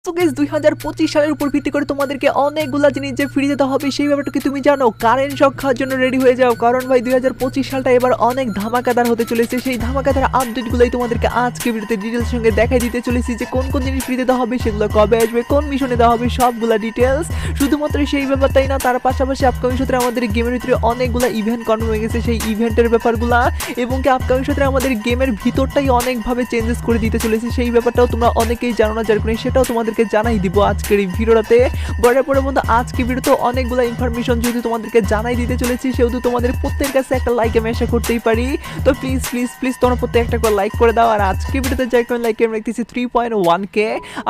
So guys 2025 সালের উপর ভিত্তি করে তোমাদেরকে অনেকগুলা জিনিস যে ফ্রি দিতে হবে সেই ব্যাপারটা কি তুমি জানো? কারেন্ট শক খাওয়ার জন্য রেডি হয়ে যাও, কারণ ভাই 2025 সালটা এবার অনেক ধামাকাদার হতে চলেছে। সেই ধামাকাদার আপডেটগুলোই তোমাদেরকে আজকে ভিডিওতে ডিটেইলস সঙ্গে দেখাই দিতে চলেছি যে কোন কোন জিনিস ফ্রি দিতে হবে, সেগুলো কবে আসবে, কোন মিশনে দেওয়া হবে, সবগুলা ডিটেইলস। শুধুমাত্র সেই ব্যাপারটাই না, তার পাশাপাশি আপকামিং সূত্রে আমাদের গেমের ভিতরে অনেকগুলা ইভেন্ট কনফার্ম হয়ে গেছে, সেই ইভেন্টের ব্যাপারগুলা এবং কি আপকামিং সূত্রে আমাদের গেমের ভিতরটাই অনেকভাবে চেঞ্জেস করে দিতে চলেছে। সেই ব্যাপারটাও তোমরা অনেকেই জানো না, যার কারণে সেটাও তোমাদেরকে জানাই দিব আজকের এই ভিডিওতে। বড় পরে বন্ধু আজকে ভিডিওতে অনেকগুলো ইনফরমেশন যেহেতু তোমাদেরকে জানাই দিতে চলেছি, সেহেতু তোমাদের প্রত্যেকের কাছে একটা লাইক আমি আশা করতেই পারি। তো প্লিজ প্লিজ প্লিজ তোমরা প্রত্যেক একটা করে লাইক করে দাও। আর আজকে ভিডিওতে যাই কোন লাইক আমি রাখতেছি 3.1k।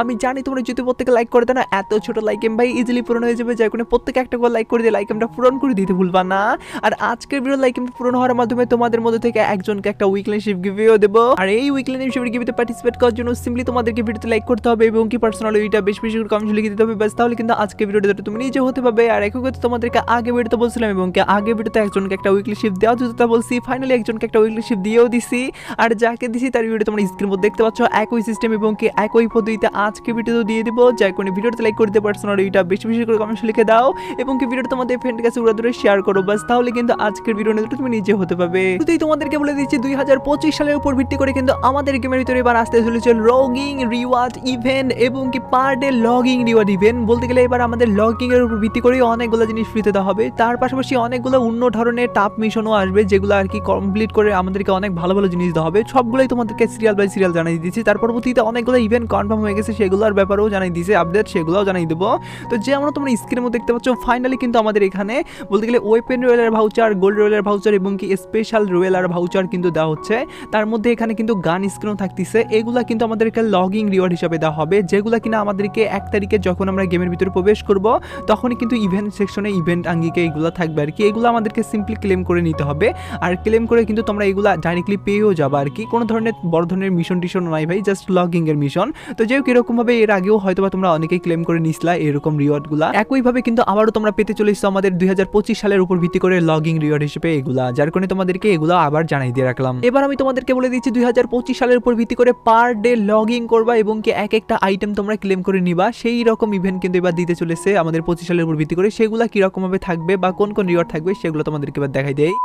আমি জানি তোমরা যদি প্রত্যেকে লাইক করে দাও না, এত ছোট লাইক এম ভাই ইজিলি পূরণ হয়ে যাবে, যাই কোন প্রত্যেকে একটা করে লাইক করে দিয়ে লাইক এমটা পূরণ করে দিতে ভুলবা না। আর আজকের ভিডিও লাইক এম পূরণ হওয়ার মাধ্যমে তোমাদের মধ্যে থেকে একজনকে একটা উইকলি শিপ গিভও দেব। আর এই উইকলি শিপের গিভতে পার্টিসিপেট করার জন্য সিম্পলি তোমাদেরকে ভিডিওতে লাইক করতে হবে এবং কি পার্সোনালি এটা বেশ বেশি করে কমেন্ট লিখে দিতে হবে, বাস তাহলে কিন্তু আজকে ভিডিওটা তুমি নিজে হতে পারবে। আর একই কথা তোমাদেরকে আগে ভিডিওতে বলছিলাম এবং কি আগে ভিডিওতে একজনকে একটা উইকলি শিপ দেওয়া যেটা বলছি, ফাইনালি একজনকে একটা উইকলি শিপ দিয়েও দিছি। আর যাকে দিছি তার ভিডিও তোমরা স্ক্রিনের মধ্যে দেখতে পাচ্ছ, একই সিস্টেম এবং কি একই পদ্ধতিতে আজকে ভিডিওতে দিয়ে দিব। যাই কোন ভিডিওতে লাইক করে দিতে পার্সোনালি এটা বেশি বেশি করে কমেন্ট লিখে দাও এবং কি ভিডিওটা তোমাদের ফ্রেন্ডের কাছে উড়া ধরে শেয়ার করো, বাস তাহলে কিন্তু আজকের ভিডিও নিয়ে তুমি নিজে হতে পারবে। শুধুই তোমাদেরকে বলে দিচ্ছি 2025 সালের উপর ভিত্তি করে কিন্তু আমাদের গেমের ভিতরে এবার আসতে চলেছে লগিং রিওয়ার্ড ইভেন্ট এবং কি per day logging reward event. বলতে গেলে এবার আমাদের লগিং এর উপর ভিত্তি করে অনেকগুলো জিনিস ফ্রিতে দেওয়া হবে, তার পাশাপাশি অনেকগুলো অন্য ধরনের টাপ মিশনও আসবে যেগুলো আর কি কমপ্লিট করে আমাদেরকে অনেক ভালো ভালো জিনিস দেওয়া হবে। সবগুলোই তোমাদেরকে সিরিয়াল বাই সিরিয়াল জানাই দিচ্ছি। তার পরবর্তীতে অনেকগুলো ইভেন্ট কনফার্ম হয়ে গেছে, সেগুলোর ব্যাপারেও জানাই দিয়েছে আপডেট, সেগুলোও জানাই দেবো। তো যে আমরা তোমরা স্ক্রিনের মধ্যে দেখতে পাচ্ছ, ফাইনালি কিন্তু আমাদের এখানে বলতে গেলে ওয়েপেন রয়েলার ভাউচার, গোল্ড রয়েলার ভাউচার এবং কি স্পেশাল রয়েলার ভাউচার কিন্তু দেওয়া হচ্ছে। তার মধ্যে এখানে কিন্তু গান স্ক্রিনও থাকতেছে, এগুলা কিন্তু আমাদেরকে লগিং রিওয়ার্ড হিসাবে দেওয়া হবে, যেগুলো কিনা আমাদেরকে 1 তারিখে যখন আমরা গেমের ভিতরে প্রবেশ করব তখনই কিন্তু ইভেন্ট সেকশনে ইভেন্ট আঙ্গিকে এগুলো থাকবে আর কি। এগুলো আমাদেরকে সিম্পলি ক্লেম করে নিতে হবে, আর ক্লেম করে কিন্তু তোমরা এগুলো ডাইরেক্টলি পেয়েও যাবে আর কি। কোনো ধরনের বড় ধরনের মিশন টিশন নাই ভাই, জাস্ট লগিং এর মিশন। তো যেও কিরকম ভাবে এর আগেও হয়তো তোমরা অনেকেই ক্লেম করে নিছিলা এরকম রিওয়ার্ডগুলো, একইভাবে কিন্তু আবারও তোমরা পেতে চলেছো আমাদের 2025 সালের উপর ভিত্তি করে লগিং রিওয়ার্ড হিসেবে এগুলা, যার কারণে তোমাদেরকে এগুলো আবার জানাই দিয়ে রাখলাম। এবার আমি তোমাদেরকে বলে দিচ্ছি 2025 সালের উপর ভিত্তি করে পার ডে লগিং করবা এবং কি এক একটা আইটেম তোমরা ক্লেম করে নিবা, সেই রকম ইভেন্ট কিন্তু এবার দিতে চলেছে আমাদের 25 সালের উপর ভিত্তি করে। সেগুলো কিরকম ভাবে থাকবে বা কোন কোন রিওয়ার্ড থাকবে সেগুলো তোমাদেরকে এবার দেখাই দেই।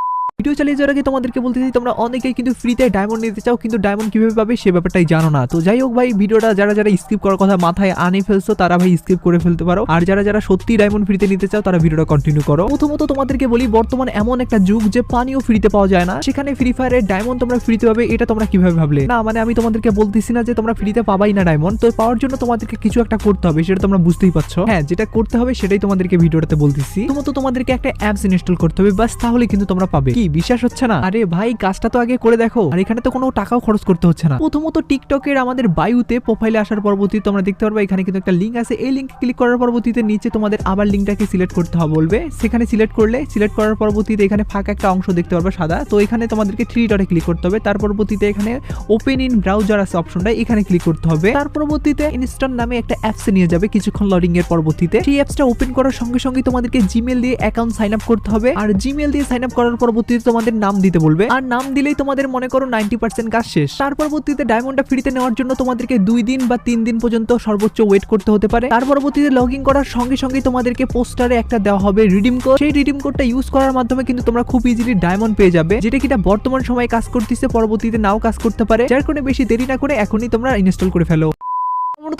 ভিডিও চালিয়ে যাওয়ার আগে তোমাদেরকে বলতে চাই, তোমরা অনেকেই কিন্তু ফ্রিতে ডায়মন্ড নিতে চাও, কিন্তু ডায়মন্ড কিভাবে পাবে সে ব্যাপারটাই জানো না। তো যাই হোক ভাই, ভিডিওটা যারা যারা স্কিপ করার কথা মাথায় আনে ফেলছো তারা ভাই স্কিপ করে ফেলতে পারো, আর যারা যারা সত্যি ডায়মন্ড ফ্রিতে নিতে চাও তারা ভিডিওটা কন্টিনিউ করো। প্রথমত তোমাদেরকে বলি, বর্তমান এমন একটা যুগ যে পানিও ফ্রিতে পাওয়া যায় না, সেখানে ফ্রি ফায়ারের ডায়মন্ড তোমরা ফ্রিতে পাবে, এটা তোমরা কিভাবে ভাবলে? না মানে আমি তোমাদেরকে বলতেছি না যে তোমরা ফ্রিতে পাবাই না ডায়মন্ড, তো পাওয়ার জন্য তোমাদেরকে কিছু একটা করতে হবে, সেটা তোমরা বুঝতেই পারছো। হ্যাঁ, যেটা করতে হবে সেটাই তোমাদেরকে ভিডিওটাতে বলতেছি। প্রথমত তোমাদেরকে একটা অ্যাপস ইনস্টল করতে হবে, বাস তাহলে কিন্তু তোমরা পাবে। কি বিশ্বাস হচ্ছে না? আরে ভাই কাজটা তো আগে করে দেখো। আর এখানে তো কোনো টাকাও খরচ করতে হচ্ছে না। প্রথমত টিকটকের আমাদের বায়ুতে প্রোফাইলে আসার পরবর্তীতে তোমরা দেখতে পারবে এখানে কিন্তু একটা লিঙ্ক আছে, এই লিঙ্কে ক্লিক করার পরবর্তীতে নিচে তোমাদের আবার লিঙ্কটাকে সিলেক্ট করতে হবে বলবে, সেখানে সিলেক্ট করলে সিলেক্ট করার পরবর্তীতে এখানে ফাঁকা একটা অংশ দেখতে পারবে সাদা, তো এখানে তোমাদেরকে 3 ডটে ক্লিক করতে হবে। তার পরবর্তীতে এখানে ওপেন ইন ব্রাউজার আছে অপশনটা, এখানে ক্লিক করতে হবে। তার পরবর্তীতে ইনস্টল নামে একটা অ্যাপসে নিয়ে যাবে কিছুক্ষণ লোডিং এর পরবর্তীতে। সেই অ্যাপসটা ওপেন করার সঙ্গে সঙ্গে তোমাদেরকে জিমেল দিয়ে অ্যাকাউন্ট সাইন আপ করতে হবে, আর জিমেল দিয়ে সাইন আপ করার পরবর্তীতে তোমাদের নাম দিতে বলবে, আর নাম দিলেই তোমাদের মনে করো 90% কাজ শেষ। তার পরবর্তীতে ডায়মন্ডটা ফ্রিতে নেওয়ার জন্য তোমাদেরকে 2 দিন বা 3 দিন পর্যন্ত সর্বোচ্চ ওয়েট করতে হতে পারে। তার পরবর্তীতে লগইন করার সঙ্গে সঙ্গে তোমাদেরকে পোস্টারে একটা দেওয়া হবে রিডিম কোড, সেই রিডিম কোডটা ইউজ করার মাধ্যমে কিন্তু তোমরা খুব ইজিলি ডায়মন্ড পেয়ে যাবে, যেটা কিনা বর্তমান সময়ে কাজ করতেছে, পরবর্তীতে নাও কাজ করতে পারে, যার কারণে বেশি দেরি না করে এখনই তোমরা ইনস্টল করে ফেলো।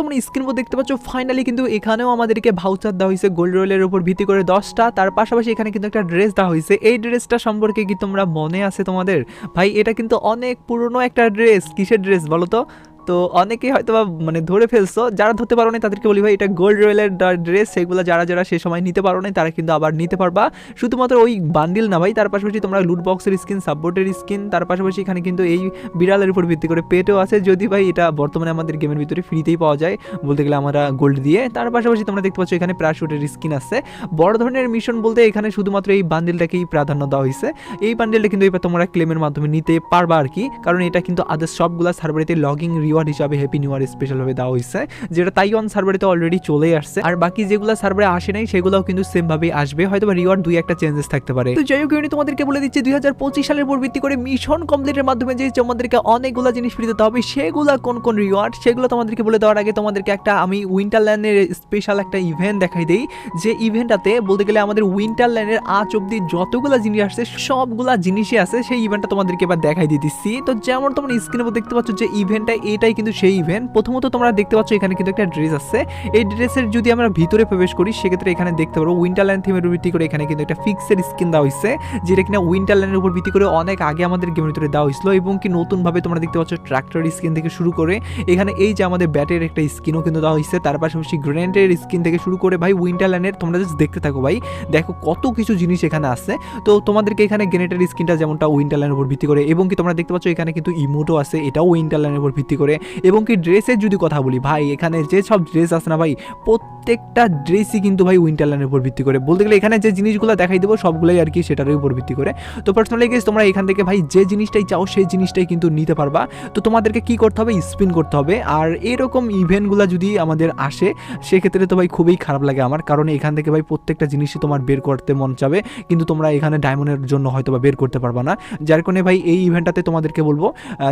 তোমরা স্ক্রিন মধ্যে দেখতে পাচ্ছ, ফাইনালি কিন্তু এখানেও আমাদেরকে ভাউচার দেওয়া হয়েছে গোল্ড রয়েলের উপর ভিত্তি করে 10টা। তার পাশাপাশি এখানে কিন্তু একটা ড্রেস দেওয়া হয়েছে, এই ড্রেসটা সম্পর্কে কি তোমরা মনে আছে তোমাদের? ভাই এটা কিন্তু অনেক পুরনো একটা ড্রেস। কিসের ড্রেস বলো তো? তো অনেকেই হয়তো মানে ধরে ফেলছো, যারা ধরতে পারো না তাদেরকে বলি ভাই এটা গোল্ড রয়েলের ড্রেস, সেগুলো যারা যারা সে সময় নিতে পারো না তারা কিন্তু আবার নিতে পারবা। শুধুমাত্র ওই বান্ডিল না ভাই, তার পাশাপাশি তোমরা লুট বক্সের স্কিন, সাপোর্টের স্কিন, তার পাশাপাশি এখানে কিন্তু এই বিড়ালের উপর ভিত্তি করে পেটও আছে, যদি ভাই এটা বর্তমানে আমাদের গেমের ভিতরে ফ্রিতেই পাওয়া যায় বলতে গেলে আমরা গোল্ড দিয়ে। তার পাশাপাশি তোমরা দেখতে পাচ্ছ এখানে প্যারাশুটের স্কিন আছে। বড় ধরনের মিশন বলতে এখানে শুধুমাত্র এই বান্ডিলটাকেই প্রাধান্য দেওয়া হয়েছে, এই বান্ডিলটা কিন্তু এবার তোমরা ক্লেমের মাধ্যমে নিতে পারবা আর কি, কারণ এটা কিন্তু আদার্স সবগুলা সার্ভারেতে লগিং রিওয়ার্ড রিওয়ার্ড হিসাবে হ্যাপি নিউ ইয়ার স্পেশাল ভাবে দেওয়া হয়েছে, যেটা তাইওয়ান সার্ভারে তো অলরেডি চলে আসছে। আর বাকি যেগুলো সার্ভারে আসে নাই সেগুলোও কিন্তু সেম ভাবে আসবে, হয়তো রিওয়ার্ড দুই একটা চেঞ্জেস থাকতে পারে। তো যাই হোক আমি তোমাদেরকে বলে দিচ্ছি 2025 সালের উপর ভিত্তি করে মিশন কমপ্লিটের মাধ্যমে যে তোমাদেরকে অনেকগুলো জিনিস ফ্রি দিতে হবে, সেগুলো কোন কোন রিওয়ার্ড সেগুলো তোমাদেরকে বলে দেওয়ার আগে তোমাদেরকে একটা আমি উইন্টারল্যান্ডের স্পেশাল একটা ইভেন্ট দেখাই দেই, যে ইভেন্টটাতে বলতে গেলে আমাদের উইন্টারল্যান্ডের আজ অব্দি যতগুলা জিনিস আসছে সবগুলা জিনিসই আছে, সেই ইভেন্টটা তোমাদেরকে এবার দেখাই দিতেছি। তো যেমন তোমরা স্ক্রিনে দেখতে পাচ্ছ যে ইভেন্টটা এটাই কিন্তু সেই ইভেন্ট। প্রথমত তোমরা দেখতে পাচ্ছ এখানে কিন্তু একটা ড্রেস আছে, এই ড্রেসের যদি আমরা ভিতরে প্রবেশ করি সেক্ষেত্রে এখানে দেখতে পারবো উইন্টারল্যান্ড থিমের উপর ভিত্তি করে এখানে কিন্তু একটা ফিক্সের স্কিন দেওয়া হয়েছে, যেটা কিনা উইন্টারল্যান্ডের উপর ভিত্তি করে অনেক আগে আমাদের গেমের ভিতরে দেওয়া হয়েছিল, এবং কি নতুন ভাবে তোমরা দেখতে পাচ্ছ ট্রাক্টর স্কিন থেকে শুরু করে এখানে এই যে আমাদের ব্যাটের একটা স্কিনও কিন্তু দেওয়া হয়েছে, তার পাশাপাশি গ্রেনেডের স্কিন থেকে শুরু করে ভাই উইন্টারল্যান্ডের তোমরা জাস্ট দেখতে থাকো ভাই, দেখো কত কিছু জিনিস এখানে আছে। তো তোমাদেরকে এখানে গ্রেনেডের স্কিনটা যেমনটা উইন্টারল্যান্ডের উপর ভিত্তি করে, এবং কি তোমরা দেখতে পাচ্ছ এখানে কিন্তু ইমোটও আছে, এটাও উইন্টারল্যান্ডের উপর ভিত্তি করে। এবং কি ড্রেসের যদি কথা বলি ভাই, এখানে যে সব ড্রেস আছে না ভাই, প্রত্যেকটা ড্রেসই কিন্তু ভাই উইন্টারল্যান্ডের উপর ভিত্তি করে। বলতে গেলে এখানে যে জিনিসগুলো দেখাই দেবো সবগুলোই আর কি সেটার উপর ভিত্তি করে। তো পার্সোনালি গেস তোমরা এখান থেকে ভাই যে জিনিসটাই চাও সেই জিনিসটাই কিন্তু নিতে পারবা। তো তোমাদেরকে কি করতে হবে, স্পিন করতে হবে। আর এরকম ইভেন্টগুলো যদি আমাদের আসে সেক্ষেত্রে তো ভাই খুবই খারাপ লাগে আমার, কারণ এখান থেকে ভাই প্রত্যেকটা জিনিসই তোমার বের করতে মন চাবে, কিন্তু তোমরা এখানে ডায়মন্ডের জন্য হয়তো বা বের করতে পারবা না। যার কারণে ভাই এই ইভেন্টটাতে তোমাদেরকে বলবো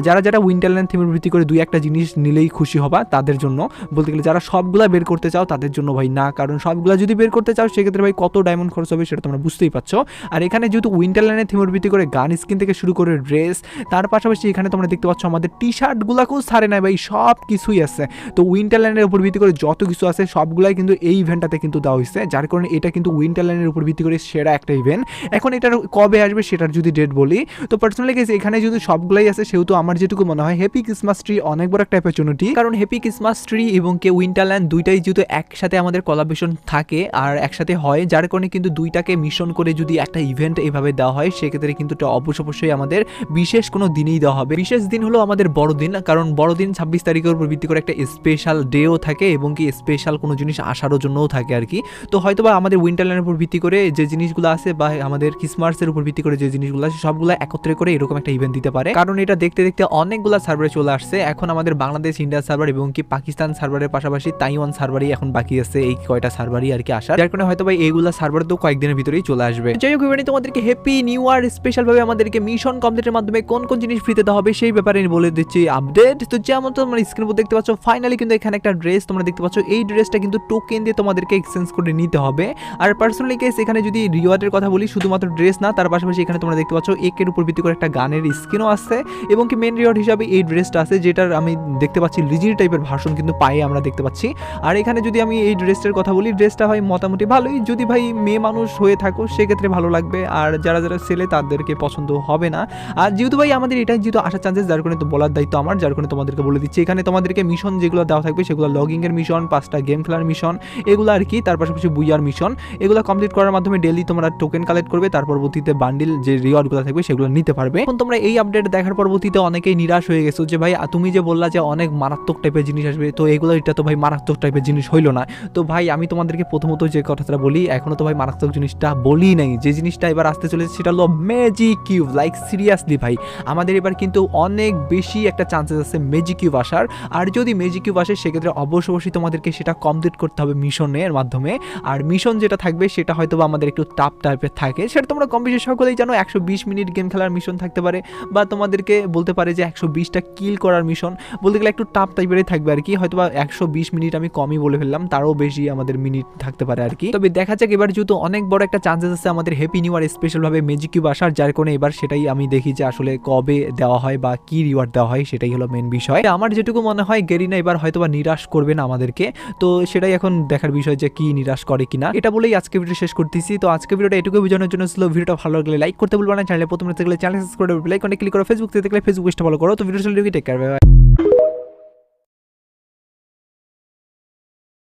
যারা যারা উইন্টারল্যান্ড থিমের ভিত্তি করে দুই একটা জিনিস নিলেই খুশি হবা তাদের জন্য। বলতে গেলে যারা সবগুলা বের করতে চাও তাদের জন্য ভাই না, কারণ সবগুলা যদি বের করতে চাও সেক্ষেত্রে ভাই কত ডায়মন্ড খরচ হবে সেটা তোমরা বুঝতেই পারছো। আর এখানে যেহেতু উইন্টারল্যান্ডের থিমের ভিত্তি করে গান স্কিন থেকে শুরু করে ড্রেস, তার পাশাপাশি এখানে তোমরা দেখতে পাচ্ছ আমাদের টি শার্টগুলোকেও ছাড়ে নাই ভাই, সব কিছুই আছে। তো উইন্টারল্যান্ডের উপর ভিত্তি করে যত কিছু আছে সবগুলাই কিন্তু এই ইভেন্টটাতে কিন্তু দেওয়া হয়েছে, যার কারণে এটা কিন্তু উইন্টারল্যান্ডের উপর ভিত্তি করে সেরা একটা ইভেন্ট। এখন এটার কবে আসবে সেটার যদি ডেট বলি, তো পার্সোনালি গেছে এখানে যদি সবগুলাই আছে সেহেতু আমার যেটুকু মনে হয় হ্যাপি ক্রিসমাস ট্রি অনেক বড় একটা অপরচুনিটি, কারণ হ্যাপি ক্রিসমাস ট্রি এবং কে উইন্টারল্যান্ড দুইটাই যেহেতু একসাথে আমাদের কোলাবোরেশন থাকে আর একসাথে হয়, যার কারণে কিন্তু দুইটাকে মিশন করে যদি একটা ইভেন্ট এভাবে দেওয়া হয় সেক্ষেত্রে কিন্তু অবশ্যই আমাদের বিশেষ কোনো দিনেই দেওয়া হবে। বিশেষ দিন হলো আমাদের বড়দিন, কারণ বড়দিন 26 তারিখের উপর ভিত্তি করে একটা স্পেশাল ডেও থাকে এবং কি স্পেশাল কোনো জিনিস আসারও জন্যও থাকে আর কি। তো হয়তোবা আমাদের উইন্টারল্যান্ডের উপর ভিত্তি করে যে জিনিসগুলো আছে বা আমাদের ক্রিসমাসের উপর ভিত্তি করে যে জিনিসগুলো আছে সবগুলো একত্রে করে এরকম একটা ইভেন্ট দিতে পারে, কারণ এটা দেখতে দেখতে অনেকগুলো সার্ভারে চলে আসছে। এখন আমাদের বাংলাদেশ, ইন্ডিয়া সার্ভার এবং কি পাকিস্তান সার্ভারের পাশাপাশি তাইওয়ান সার্ভারই এখন বাকি আছে, এই কয়টা সার্ভারই আর কি আসার, যার কারণে হয়তো ভাই এইগুলা সার্ভার তো কয়েকদিনের ভিতরেই চলে আসবে। যাই হোক ইভেন্টে তোমাদেরকে হ্যাপি নিউ ইয়ার স্পেশাল ভাবে আমাদেরকে মিশন কমপ্লিটের মাধ্যমে কোন কোন জিনিস ফ্রিতে দেওয়া হবে সেই ব্যাপারে বলে দিচ্ছি আপডেট। তো যেমন তোমরা স্ক্রিনের উপর দেখতে পাচ্ছ ফাইনালি কিন্তু এখানে একটা ড্রেস তোমরা দেখতে পাচ্ছ, এই ড্রেসটা কিন্তু টোকেন দিয়ে তোমাদেরকে এক্সচেঞ্জ করে নিতে হবে। আর পার্সোনালি কেস এখানে যদি রিওয়ার্ডের কথা বলি শুধুমাত্র ড্রেস না, তার পাশাপাশি এখানে তোমরা দেখতে পাচ্ছ একের উপর ভিত্তি করে একটা গানের স্কিনও আছে, এবং কি মেন রিওয়ার্ড হিসাবে এই ড্রেসটা আছে, যেটার আমি দেখতে পাচ্ছি লিজির টাইপের ভার্সন কিন্তু পায়ে আমরা দেখতে পাচ্ছি। আর এখানে যদি আমি এই ড্রেসটার কথা বলি, ড্রেসটা হয় মোটামুটি ভালোই, যদি ভাই মেয়ে মানুষ হয়ে থাকো সেক্ষেত্রে ভালো লাগবে, আর যারা যারা ছেলে তাদেরকে পছন্দ হবে না। আর যেহেতু ভাই আমাদের এটাই যেহেতু আসার চান্সেস, যার কারণে তো বলার দায়িত্ব আমার, যার কারণে তোমাদেরকে বলে দিচ্ছি। এখানে তোমাদেরকে মিশন যেগুলো দেওয়া থাকবে সেগুলো লগিংয়ের মিশন, 5টা গেম খেলার মিশন এগুলো আর কি, তার পাশাপাশি বুইয়ার মিশন, এগুলো কমপ্লিট করার মাধ্যমে ডেইলি তোমরা টোকেন কালেক্ট করবে, তার পরবর্তীতে বান্ডিল যে রিওয়ার্ডগুলো থাকবে সেগুলো নিতে পারবে। এখন তোমরা এই আপডেট দেখার পরবর্তীতে অনেকেই নিরাশ হয়ে গেছো যে ভাই তুমি যে বললা যে অনেক মারাত্মক টাইপের জিনিস আসবে, তো এগুলো এটা তো ভাই মারাত্মক টাইপের জিনিস হইলো না। তো ভাই আমি তোমাদেরকে প্রথমত যে কথাটা বলি, এখনো তো ভাই মারাত্মক জিনিসটা বলি নাই, যে জিনিসটা এবার আসতে চলেছে সেটা হলো ম্যাজিক কিউব। লাইক সিরিয়াসলি ভাই আমাদের এবার কিন্তু অনেক বেশি একটা চান্সেস আছে ম্যাজিক কিউব আসার, আর যদি ম্যাজিক কিউব আসে সেক্ষেত্রে অবশ্যই তোমাদেরকে সেটা কমপ্লিট করতে হবে মিশনের মাধ্যমে। আর মিশন যেটা থাকবে সেটা হয়তো আমাদের একটু টাফ টাইপের থাকে, সেটা তোমরা কম বেশি সকলেই জানো। 120 মিনিট গেম খেলার মিশন থাকতে পারে, বা তোমাদেরকে বলতে পারে যে 120টা কিল করার মিশন, বলতে গেলে একটু টাফ টাইপেরই থাকবে আর কি। হয়তো বা 120 মিনিট আমি কমই বলে ফেললাম, তারও বেশি আমাদের মিনিট থাকতে পারে আর কি। তবে দেখা যাক এবার যেহেতু অনেক বড় একটা চান্সেস আছে আমাদের হ্যাপি নিউ ইয়ার স্পেশালভাবে ম্যাজিক কিউব আসার, যার কারণে এবার সেটাই আমি দেখি যে আসলে কবে দেওয়া হয় বা কি রিওয়ার্ড দেওয়া হয়, সেটাই হলো মেন বিষয়। আমার যেটুকু মনে হয় গেরিনা এবার হয়তো বা নিরাশ করবে না আমাদেরকে, তো সেটাই এখন দেখার বিষয় যে কি নিরাশ করে কিনা। এটা বলেই আজকে ভিডিও শেষ করতেছি। তো আজকে ভিডিওটা এটুকু বোঝানোর জন্য ছিল। ভিডিওটা ভালো লাগলে লাইক করতে ভুলবা না, চ্যানেলে প্রথমে থাকলে চ্যানেল সাবস্ক্রাইব করে বেল আইকনে ক্লিক করো, ফেসবুক থেকে দেখলে ফেসবুক পেজটা ফলো করো। তো ভিডিও চলে টেক কেয়ার, বাই বাই।